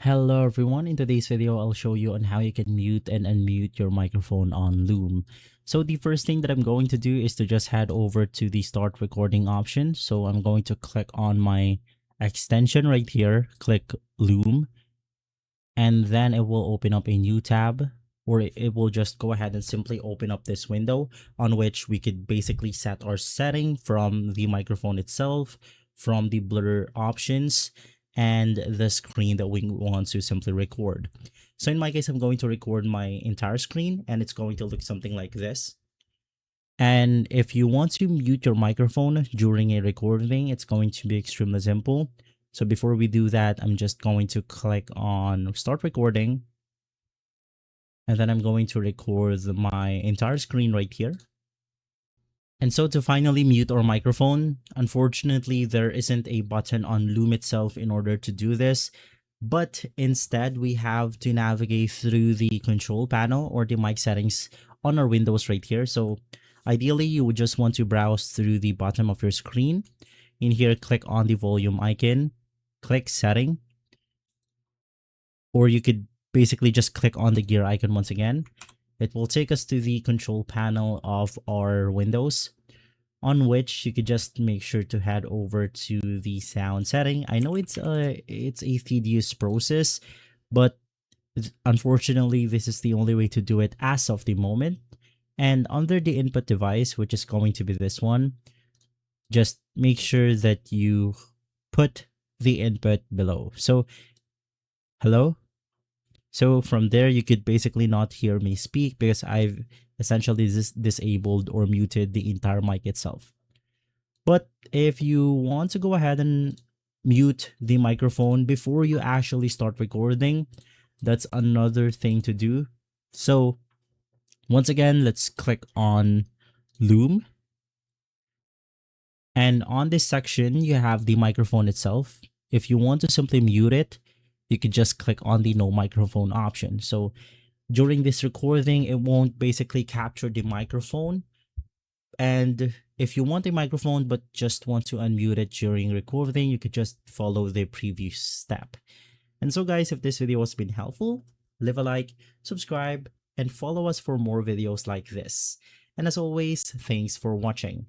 Hello everyone, in today's video I'll show you on how you can mute and unmute your microphone on Loom. So the first thing that I'm going to do is to just head over to the start recording option. So I'm going to click on my extension right here, click Loom, and then it will open up a new tab, or it will just go ahead and simply open up this window on which we could basically set our setting from the microphone itself, from the blur options, and the screen that we want to simply record. So in my case, I'm going to record my entire screen and it's going to look something like this. And if you want to mute your microphone during a recording, it's going to be extremely simple. So before we do that, I'm just going to click on start recording. And then I'm going to record my entire screen right here. And so to finally mute our microphone, unfortunately, there isn't a button on Loom itself in order to do this. But instead, we have to navigate through the control panel or the mic settings on our windows right here. So ideally, you would just want to browse through the bottom of your screen. In here, click on the volume icon, click setting, or you could basically just click on the gear icon once again. It will take us to the control panel of our Windows, on which you could just make sure to head over to the sound setting. I know it's a tedious process, but unfortunately, this is the only way to do it as of the moment. And under the input device, which is going to be this one, just make sure that you put the input below. So, hello? So from there, you could basically not hear me speak because I've essentially disabled or muted the entire mic itself. But if you want to go ahead and mute the microphone before you actually start recording, that's another thing to do. So once again, let's click on Loom. And on this section, you have the microphone itself. If you want to simply mute it, you could just click on the no microphone option. So during this recording, it won't basically capture the microphone. And if you want a microphone but just want to unmute it during recording, you could just follow the previous step. And so guys, if this video has been helpful, leave a like, subscribe, and follow us for more videos like this. And as always, thanks for watching.